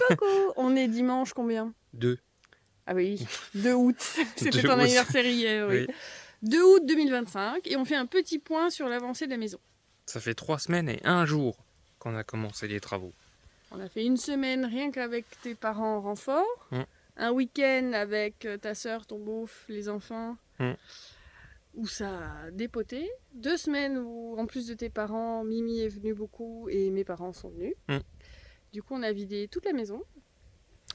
Coucou. On est dimanche combien? 2. Ah oui, 2 août. C'était 2 ton août. anniversaire hier, oui. Oui. 2 août 2025 et on fait un petit point sur l'avancée de la maison. Ça fait 3 semaines et 1 jour qu'on a commencé les travaux. On a fait une semaine rien qu'avec tes parents en renfort. Un week-end avec ta soeur, ton beauf, les enfants, où ça a dépoté. 2 semaines où, en plus de tes parents, Mimi est venue beaucoup et mes parents sont venus. Du coup, on a vidé toute la maison.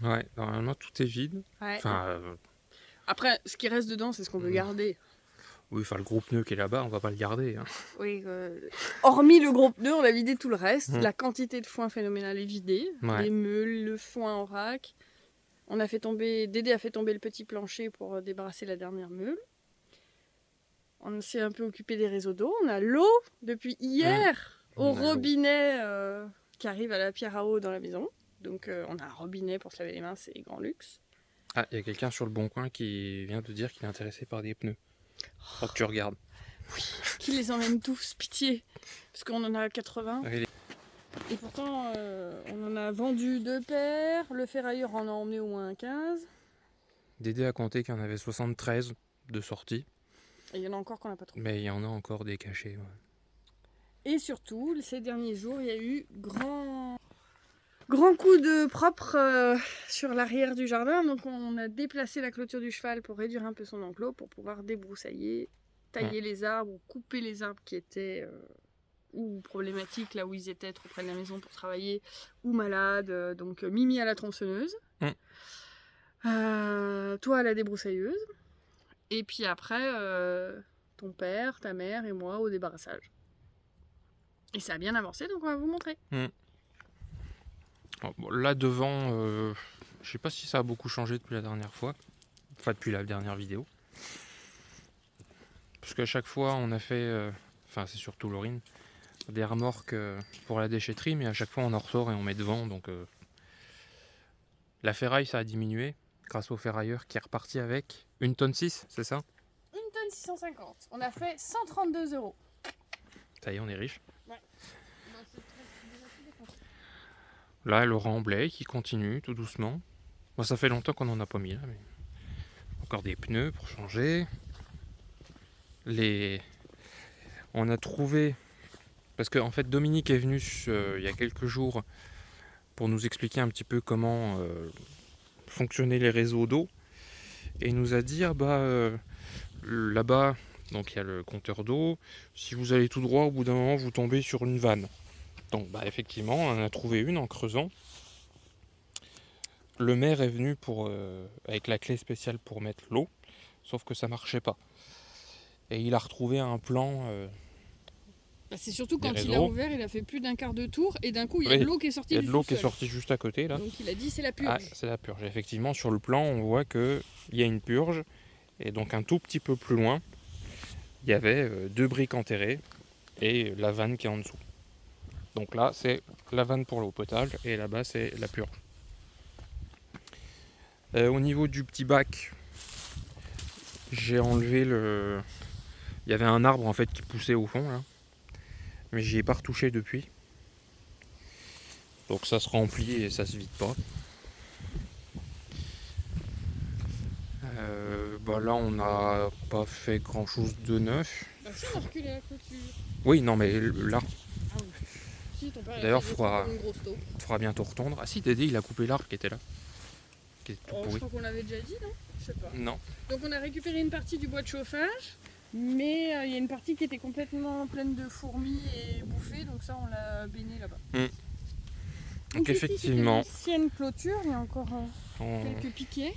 Ouais, normalement tout est vide. Ouais. Enfin, Après, ce qui reste dedans, c'est ce qu'on veut garder. oui, enfin le gros pneu qui est là-bas, on va pas le garder. Hein. Oui, hormis le gros pneu, on a vidé tout le reste. La quantité de foin phénoménale est vidée. Ouais. Les meules, le foin en vrac. Dédé a fait tomber le petit plancher pour débarrasser la dernière meule. On s'est un peu occupé des réseaux d'eau. On a l'eau depuis hier au robinet qui arrive à la pierre à eau dans la maison. Donc on a un robinet pour se laver les mains, c'est grand luxe. Ah, il y a quelqu'un sur le bon coin qui vient de dire qu'il est intéressé par des pneus. Faut que tu regardes. Oui, qui les emmène tous, pitié. Parce qu'on en a 80. Oui. Et pourtant, on en a vendu 2 paires. Le ferrailleur en a emmené au moins 15. Dédé a compté qu'il y en avait 73 de sortie. Et il y en a encore qu'on n'a pas trouvé. Mais il y en a encore des cachés. Ouais. Et surtout, ces derniers jours, il y a eu grand coup de propre sur l'arrière du jardin. Donc on a déplacé la clôture du cheval pour réduire un peu son enclos, pour pouvoir débroussailler, tailler les arbres ou couper les arbres qui étaient ou problématiques là où ils étaient trop près de la maison pour travailler, ou malades. Donc Mimi à la tronçonneuse, toi à la débroussailleuse, et puis après ton père, ta mère et moi au débarrassage. Et ça a bien avancé, donc on va vous montrer. Bon, là devant, je sais pas si ça a beaucoup changé depuis la dernière fois. Enfin, depuis la dernière vidéo. Parce qu'à chaque fois, on a fait, enfin c'est surtout Laurine, des remorques pour la déchetterie, mais à chaque fois on en ressort et on met devant. Donc la ferraille, ça a diminué grâce au ferrailleur qui est reparti avec 1,6 tonne, c'est ça? 1 tonne 650. On a fait 132 €. Ça y est, on est riche. Ouais. Là, le remblai qui continue tout doucement. Bon, ça fait longtemps qu'on n'en a pas mis là, mais encore des pneus pour changer. On a trouvé, parce qu'en fait Dominique est venu il y a quelques jours pour nous expliquer un petit peu comment fonctionnaient les réseaux d'eau, et il nous a dit là-bas, donc il y a le compteur d'eau, si vous allez tout droit, au bout d'un moment vous tombez sur une vanne. Donc effectivement on en a trouvé une en creusant. Le maire est venu avec la clé spéciale pour mettre l'eau, sauf que ça marchait pas. Et il a retrouvé un plan. C'est surtout quand il a ouvert, il a fait plus d'un quart de tour et d'un coup il y a de l'eau qui est sortie. Il y a de l'eau qui est sortie juste à côté là. Donc il a dit c'est la purge. Ah, c'est la purge. Effectivement, sur le plan, on voit qu'il y a une purge. Et donc un tout petit peu plus loin, il y avait 2 briques enterrées et la vanne qui est en dessous. Donc là, c'est la vanne pour l'eau potable et là-bas, c'est la purge. Au niveau du petit bac, j'ai enlevé le... Il y avait un arbre en fait qui poussait au fond là. Mais j'y ai pas retouché depuis. Donc ça se remplit et ça se vide pas. Là on n'a pas fait grand chose de neuf. Bah si, on a reculé la clôture. Oui, non mais là. Ah oui. Si, ton père, d'ailleurs, il faudra bientôt retondre. Ah si, Dédé il a coupé l'arbre qui était là. Qui est tout pourri. Je crois qu'on l'avait déjà dit, non? Je sais pas. Non. Donc on a récupéré une partie du bois de chauffage. Mais il y a une partie qui était complètement pleine de fourmis et bouffée, donc ça on l'a bainé là-bas. Donc effectivement, c'est une ancienne clôture, il y a encore quelques piquets.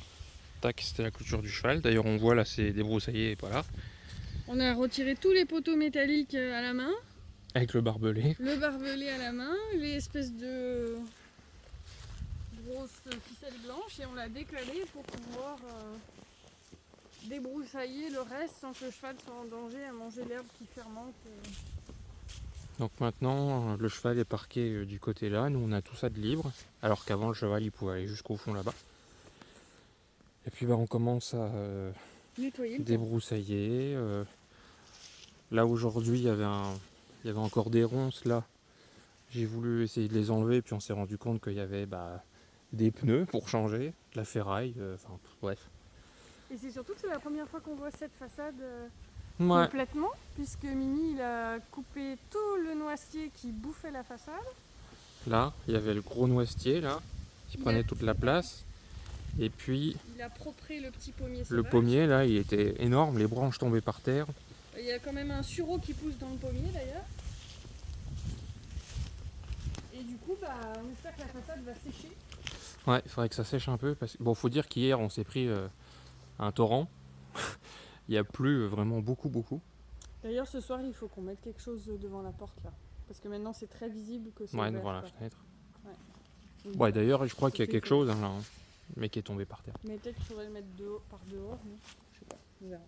Tac, c'était la clôture du cheval. D'ailleurs on voit là c'est débroussaillé et pas là. On a retiré tous les poteaux métalliques à la main. Avec le barbelé. Le barbelé à la main, les espèces de grosses ficelles blanches, et on l'a décalé pour pouvoir débroussailler le reste sans que le cheval soit en danger à manger l'herbe qui fermente. Donc maintenant le cheval est parqué du côté là, nous on a tout ça de libre, alors qu'avant le cheval il pouvait aller jusqu'au fond là-bas. Et puis on commence à nettoyer, débroussailler. Là aujourd'hui il y avait encore des ronces là. J'ai voulu essayer de les enlever, puis on s'est rendu compte qu'il y avait des pneus pour changer, de la ferraille, enfin bref. Et c'est surtout que c'est la première fois qu'on voit cette façade Ouais. complètement, puisque Mimi il a coupé tout le noisetier qui bouffait la façade. Là, il y avait le gros noisetier là, qui Il prenait a- toute la place. Et puis Il a propré le petit pommier le sauvage. pommier là, il était énorme, les branches tombaient par terre. Il y a quand même un sureau qui pousse dans le pommier d'ailleurs. Et du coup, on espère que la façade va sécher. Ouais, il faudrait que ça sèche un peu. Parce que bon, faut dire qu'hier on s'est pris un torrent. Il y a plu vraiment beaucoup. D'ailleurs, ce soir, il faut qu'on mette quelque chose devant la porte là. Parce que maintenant, c'est très visible que c'est Ouais, ouvert. devant la quoi. fenêtre. Donc, Ouais, d'ailleurs, je crois qu'il y a c'est quelque fait. chose hein, là, hein, mais qui est tombé par terre. Mais peut-être qu'il faudrait le mettre par dehors, mais je sais pas, on verra.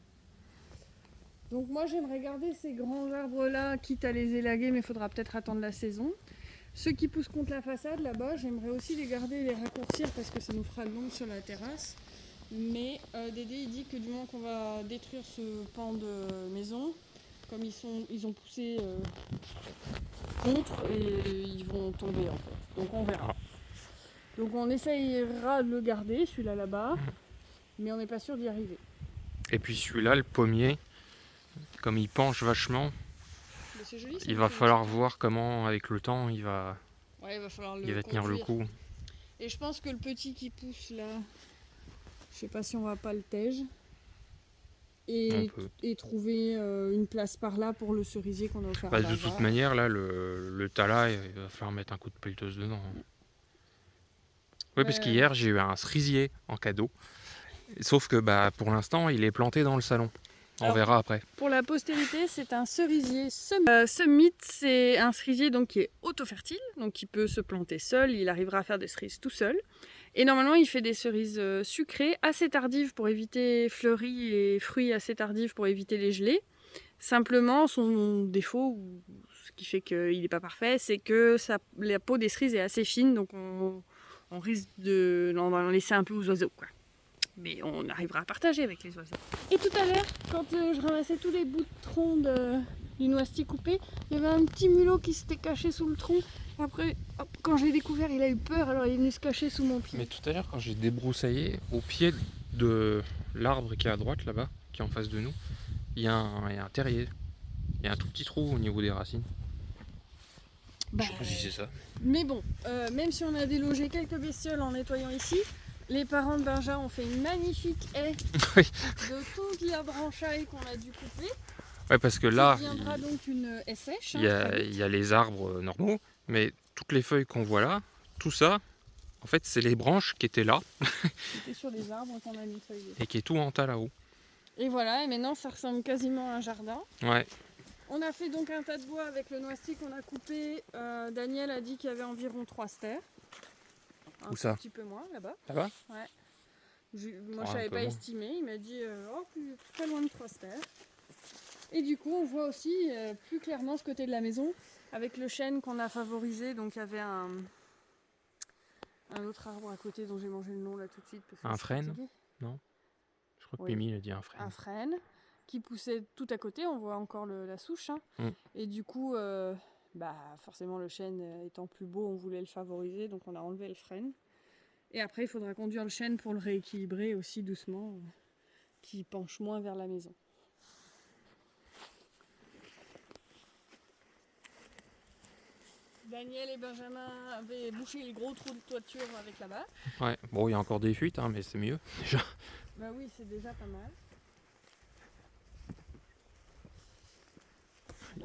Donc moi j'aimerais garder ces grands arbres là, quitte à les élaguer, mais il faudra peut-être attendre la saison. Ceux qui poussent contre la façade là-bas, j'aimerais aussi les garder et les raccourcir parce que ça nous fera de l'ombre sur la terrasse. Mais Dédé il dit que du moment qu'on va détruire ce pan de maison, comme ils ont poussé contre et ils vont tomber en fait. Donc on verra. Donc on essayera de le garder, celui-là là-bas, mais on n'est pas sûr d'y arriver. Et puis celui-là, le pommier, comme il penche vachement, Mais c'est joli, ça il nous va fait une falloir petite- voir comment, avec le temps, il va Ouais, il va falloir tenir le conduire. coup. Et je pense que le petit qui pousse là, je sais pas si on va pas le tège. On peut. Et trouver une place par là pour le cerisier qu'on a offert à Bah, de Benja. toute manière, là, le tas là, il va falloir mettre un coup de pelleteuse dedans. hein. Ouais, parce qu'hier, j'ai eu un cerisier en cadeau. Sauf que bah, pour l'instant, il est planté dans le salon. On Alors, verra après. Pour la postérité, c'est un cerisier Summit. Summit, c'est un cerisier donc, qui est auto-fertile, donc qui peut se planter seul, il arrivera à faire des cerises tout seul. Et normalement, il fait des cerises sucrées, assez tardives pour éviter fleuries et fruits assez tardifs pour éviter les gelées. Simplement, son défaut, ou ce qui fait qu'il n'est pas parfait, c'est que la peau des cerises est assez fine, donc on risque de l'en laisser un peu aux oiseaux, quoi. Mais on arrivera à partager avec les oiseaux. Et tout à l'heure, quand je ramassais tous les bouts de tronc du noisetier coupé, il y avait un petit mulot qui s'était caché sous le tronc. Après, hop, quand je l'ai découvert, il a eu peur, alors il est venu se cacher sous mon pied. Mais tout à l'heure, quand j'ai débroussaillé, au pied de l'arbre qui est à droite là-bas, qui est en face de nous, il y a un terrier. Il y a un tout petit trou au niveau des racines. Bah, Je sais pas si c'est ça. Mais bon, même si on a délogé quelques bestioles en nettoyant ici, les parents de Benja ont fait une magnifique haie Oui. de toute la branchaille qu'on a dû couper. Ouais, parce que là, Qui deviendra donc une haie sèche. il y a les arbres normaux, mais toutes les feuilles qu'on voit là, tout ça, en fait, c'est les branches qui étaient là C'était sur les arbres qu'on a nettoyé. et qui est tout en tas là-haut. Et voilà, et maintenant ça ressemble quasiment à un jardin. Ouais, On a fait donc un tas de bois avec le noisetier qu'on a coupé. Daniel a dit qu'il y avait environ 3 stères. Un Où ça petit peu moins là-bas. là-bas. Moi je un savais peu pas moins. estimé, il m'a dit pas loin de 3 stères. Et du coup on voit aussi plus clairement ce côté de la maison avec le chêne qu'on a favorisé. Donc il y avait un autre arbre à côté dont j'ai mangé le nom là tout de suite. Parce que Un je suis frêne. fatiguée. Je crois que Oui. Mimi a dit un frêne. Un frêne qui poussait tout à côté, on voit encore la souche. Hein. Et du coup, forcément le chêne étant plus beau, on voulait le favoriser, donc on a enlevé le frêne. Et après, il faudra conduire le chêne pour le rééquilibrer aussi doucement, qui penche moins vers la maison. Daniel et Benjamin avaient bouché les gros trous de toiture avec la bâche. Ouais, bon, il y a encore des fuites, hein, mais c'est mieux déjà. Bah oui, c'est déjà pas mal.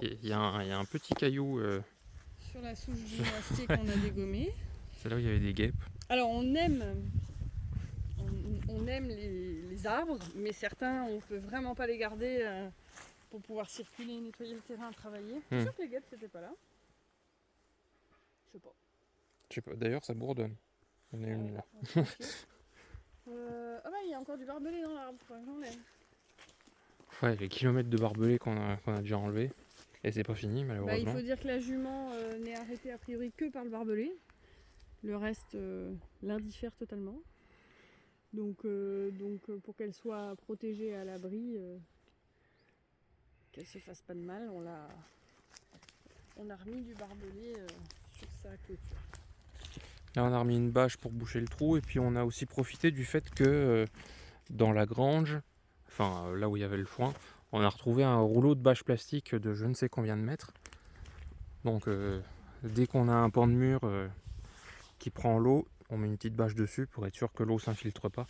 Il y a un petit caillou, Sur la souche du noisetier qu'on a dégommé. c'est là où il y avait des guêpes. Alors on aime les arbres, mais certains on peut vraiment pas les garder pour pouvoir circuler, nettoyer le terrain, travailler. Je suis sûre que les guêpes c'était pas là. Je sais pas. Je sais pas, d'ailleurs ça bourdonne. On est une là. Ah bah il y a encore du barbelé dans l'arbre, faut que j'enlève. Ouais, les kilomètres de barbelés qu'on a déjà enlevés. Et c'est pas fini malheureusement. Il faut dire que la jument n'est arrêtée a priori que par le barbelé. Le reste l'indiffère totalement. Donc pour qu'elle soit protégée à l'abri, qu'elle se fasse pas de mal, on a remis du barbelé sur sa clôture. Là, on a remis une bâche pour boucher le trou. Et puis, on a aussi profité du fait que dans la grange, enfin là où il y avait le foin, on a retrouvé un rouleau de bâche plastique de je ne sais combien de mètres. Donc, dès qu'on a un pan de mur qui prend l'eau, on met une petite bâche dessus pour être sûr que l'eau s'infiltre pas.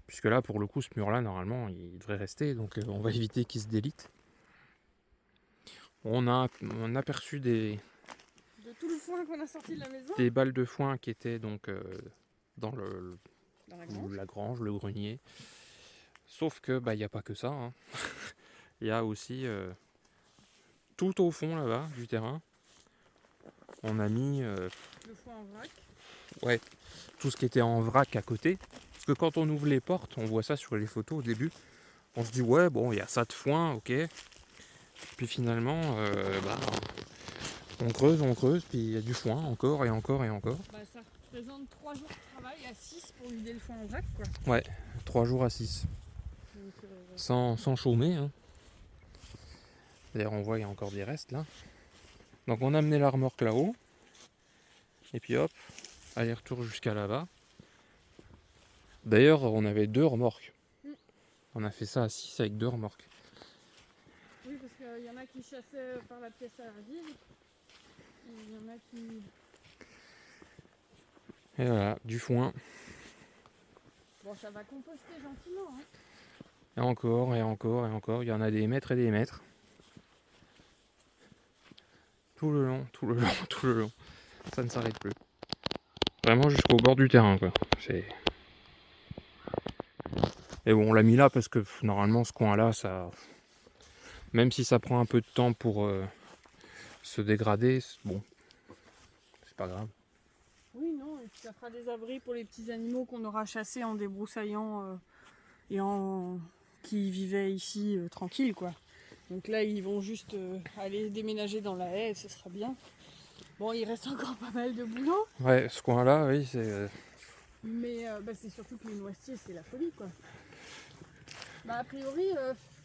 Puisque là, pour le coup, ce mur-là, normalement, il devrait rester. Donc, on va éviter qu'il se délite. On a aperçu De tout le foin qu'on a sorti de la maison. des balles de foin qui étaient donc dans Dans la grange. la grange, le grenier. Sauf que il n'y a pas que ça. Hein. Il y a aussi tout au fond là-bas du terrain. On a mis Le foin en vrac. ouais, tout ce qui était en vrac à côté. Parce que quand on ouvre les portes, on voit ça sur les photos au début. On se dit ouais bon il y a ça de foin, ok. Puis finalement on creuse, puis il y a du foin encore et encore et encore. Bah, ça représente 3 jours de travail à 6 pour vider le foin en vrac, quoi. Ouais, 3 jours à 6. Donc, Sans chômer. Hein. D'ailleurs, on voit qu'il y a encore des restes là. Donc, on a amené la remorque là-haut. Et puis hop, aller-retour jusqu'à là-bas. D'ailleurs, on avait 2 remorques. On a fait ça à 6 avec 2 remorques. oui, parce qu'il y en a qui chassaient par la pièce à la ville. Et il y en a qui... Et voilà, du foin. Bon, ça va composter gentiment, hein. Et encore, et encore, et encore. Il y en a des mètres et des mètres. Tout le long, tout le long, tout le long. Ça ne s'arrête plus. Vraiment jusqu'au bord du terrain, quoi. Et bon, on l'a mis là parce que normalement, ce coin-là, ça... Même si ça prend un peu de temps pour se dégrader, bon, c'est pas grave. Oui, non, et puis ça fera des abris pour les petits animaux qu'on aura chassés en débroussaillant et en... qui vivaient ici tranquilles, quoi. Donc là, ils vont juste aller déménager dans la haie et ce sera bien. Bon, il reste encore pas mal de boulot. Ouais, ce coin-là, oui, c'est... Mais c'est surtout que les noisetiers, c'est la folie, quoi. A priori,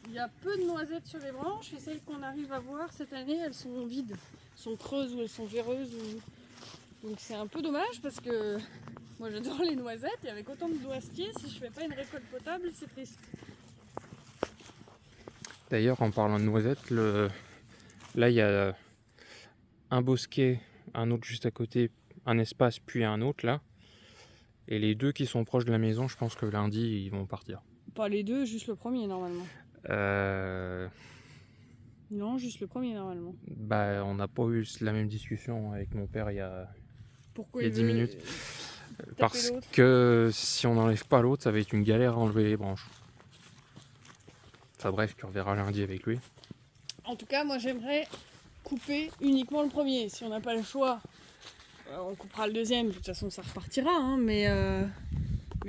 il y a peu de noisettes sur les branches et celles qu'on arrive à voir cette année, elles sont vides. Elles sont creuses ou elles sont véreuses. Donc c'est un peu dommage parce que moi j'adore les noisettes et avec autant de noisetiers, si je fais pas une récolte potable, c'est triste. D'ailleurs, en parlant de noisettes, là, il y a un bosquet, un autre juste à côté, un espace, puis un autre, là. Et les 2 qui sont proches de la maison, je pense que lundi, ils vont partir. Pas les 2, juste le premier normalement. Euh... Non, juste le premier normalement. on n'a pas eu la même discussion avec mon père il y a Pourquoi 10 minutes. taper Parce l'autre que si on n'enlève pas l'autre, ça va être une galère à enlever les branches. Enfin bref, tu reverras lundi avec lui. En tout cas, moi j'aimerais couper uniquement le premier. Si on n'a pas le choix, on coupera le deuxième. De toute façon, ça repartira. Hein, mais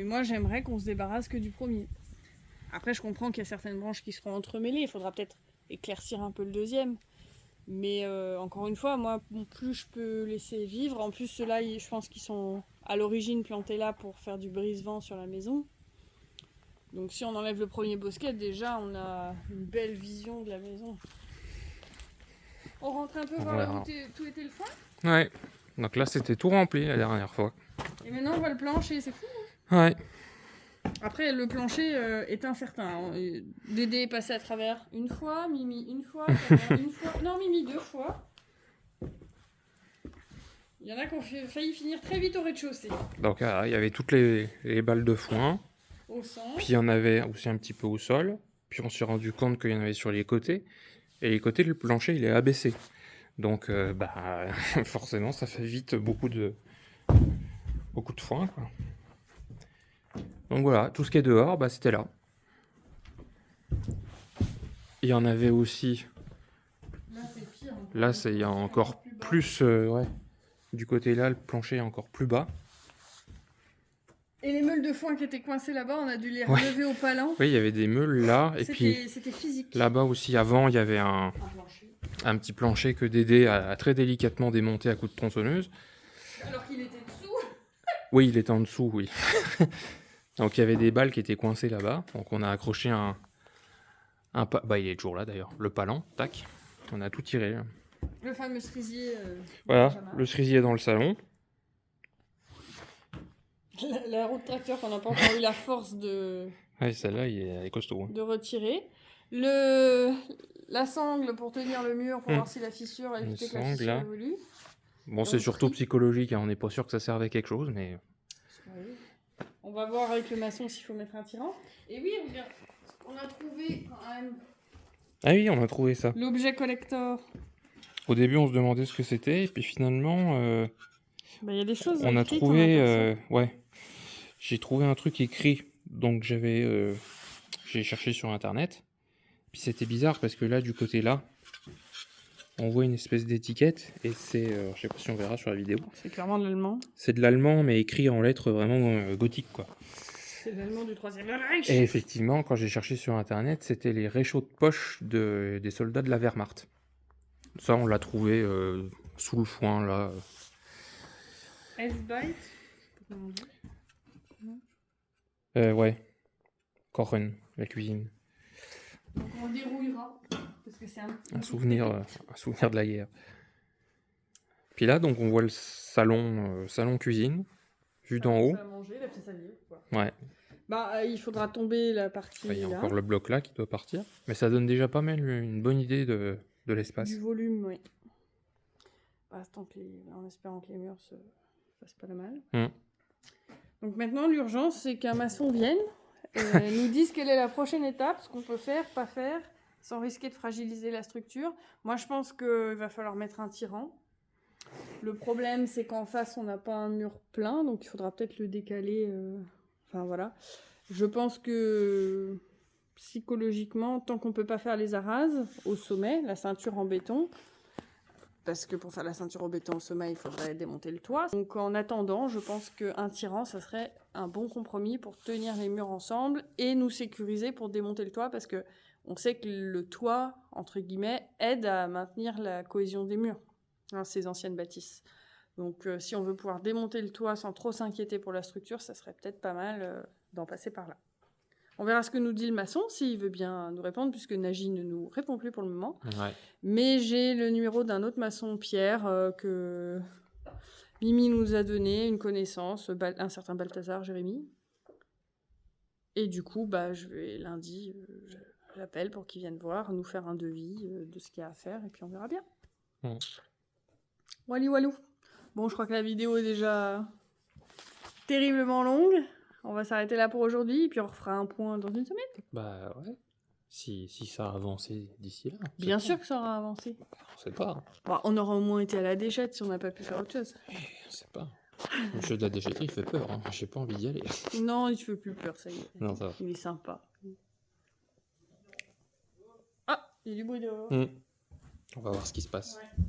moi j'aimerais qu'on se débarrasse que du premier. Après, je comprends qu'il y a certaines branches qui seront entremêlées. Il faudra peut-être éclaircir un peu le deuxième. Mais encore une fois, moi, plus je peux laisser vivre. En plus, ceux-là, je pense qu'ils sont à l'origine plantés là pour faire du brise-vent sur la maison. Donc si on enlève le premier bosquet, déjà, on a une belle vision de la maison. On rentre un peu voir là où tout était le foin. Ouais. Donc là, c'était tout rempli la dernière fois. Et maintenant, on voit le plancher. C'est fou. Hein, ouais. Après, le plancher est incertain. Dédé est passé à travers une fois, Mimi une fois, une fois. Non, Mimi 2 fois. Il y en a qui ont failli finir très vite au rez-de-chaussée. Donc il y avait toutes les balles de foin. Au centre. Puis il y en avait aussi un petit peu au sol. Puis on s'est rendu compte qu'il y en avait sur les côtés. Et les côtés, le plancher, il est abaissé. Donc forcément, ça fait vite beaucoup de foin, quoi. Donc voilà, tout ce qui est dehors, c'était là. Il y en avait aussi. Là, c'est pire. Là, il y a encore plus. Ouais. Du côté là, le plancher est encore plus bas. Et les meules de foin qui étaient coincées là-bas, on a dû les relever au palan. Oui, il y avait des meules là. Et puis c'était physique. Là-bas aussi, avant, il y avait un petit plancher que Dédé a très délicatement démonté à coups de tronçonneuse. Alors qu'il était dessous. Oui, il était en dessous, oui. Donc il y avait des balles qui étaient coincées là-bas. Donc on a accroché il est toujours là d'ailleurs. Le palan, tac. On a tout tiré. Le fameux cerisier. Voilà, Benjamin. le cerisier dans le salon. La roue de tracteur qu'on n'a pas encore eu la force de Ouais, celle-là, elle est costaud. Hein. retirer. La sangle pour tenir le mur, pour voir si la fissure, Une éviter que la sangle, fissure là. évolue. Bon, Et c'est on surtout trie. psychologique, hein, on n'est pas sûr que ça serve à quelque chose, mais... Oui. On va voir avec le maçon s'il faut mettre un tirant. Et oui, on a trouvé quand même Ah oui, on a trouvé ça. l'objet collector. Au début, on se demandait ce que c'était, et puis finalement, Bah, y a des choses on a écrites, trouvé... on aperçoit. ouais, j'ai trouvé un truc écrit, donc j'ai cherché sur Internet. Puis c'était bizarre, parce que là, du côté là, on voit une espèce d'étiquette, et c'est... je sais pas si on verra sur la vidéo. C'est clairement de l'allemand. C'est de l'allemand, mais écrit en lettres vraiment gothiques, quoi. C'est l'allemand du 3e Reich. Et effectivement, quand j'ai cherché sur Internet, c'était les réchauds de poche des soldats de la Wehrmacht. Ça, on l'a trouvé sous le foin, là. S-Byte. Ouais. Kochen, la cuisine. Donc on dérouillera. Parce que c'est Un souvenir de la guerre. Puis là, donc, on voit le salon cuisine, vu d'en haut. Ça à manger, la petite salive, quoi. Ouais. Bah, il faudra tomber la partie Il y a là. encore le bloc là qui doit partir. Mais ça donne déjà pas mal une bonne idée de l'espace. Du volume, oui. Bah, en espérant que les murs se fassent pas la mal. Donc maintenant, l'urgence, c'est qu'un maçon vienne et nous dise quelle est la prochaine étape, ce qu'on peut faire, pas faire, sans risquer de fragiliser la structure. Moi, je pense qu'il va falloir mettre un tirant. Le problème, c'est qu'en face, on n'a pas un mur plein, donc il faudra peut-être le décaler. Enfin, voilà. Je pense que psychologiquement, tant qu'on peut pas faire les arases au sommet, la ceinture en béton, parce que pour faire la ceinture en béton au sommet, il faudrait démonter le toit. Donc en attendant, je pense qu'un tirant, ça serait un bon compromis pour tenir les murs ensemble et nous sécuriser pour démonter le toit, parce que on sait que le toit, entre guillemets, aide à maintenir la cohésion des murs, hein, ces anciennes bâtisses. Donc si on veut pouvoir démonter le toit sans trop s'inquiéter pour la structure, ça serait peut-être pas mal d'en passer par là. On verra ce que nous dit le maçon, s'il veut bien nous répondre, puisque Nagy ne nous répond plus pour le moment. Ouais. Mais j'ai le numéro d'un autre maçon, Pierre, que Mimi nous a donné, une connaissance, un certain Balthazar Jérémy. Et du coup, je vais lundi, j'appelle pour qu'il vienne voir, nous faire un devis de ce qu'il y a à faire, et puis on verra bien. Walou. Bon, je crois que la vidéo est déjà terriblement longue. On va s'arrêter là pour aujourd'hui, et puis on refera un point dans une semaine. Bah ouais. Si ça a avancé d'ici là. Bien sûr que ça aura avancé. On sait pas. Bon, on aura au moins été à la déchette si on n'a pas pu faire autre chose. On sait pas. Le jeu de la déchetterie, il fait peur. Hein. J'ai pas envie d'y aller. Non, il te fait plus peur, ça y est. Non, ça va. Il est sympa. Ah, il y a du bruit dehors. On va voir ce qui se passe. Ouais.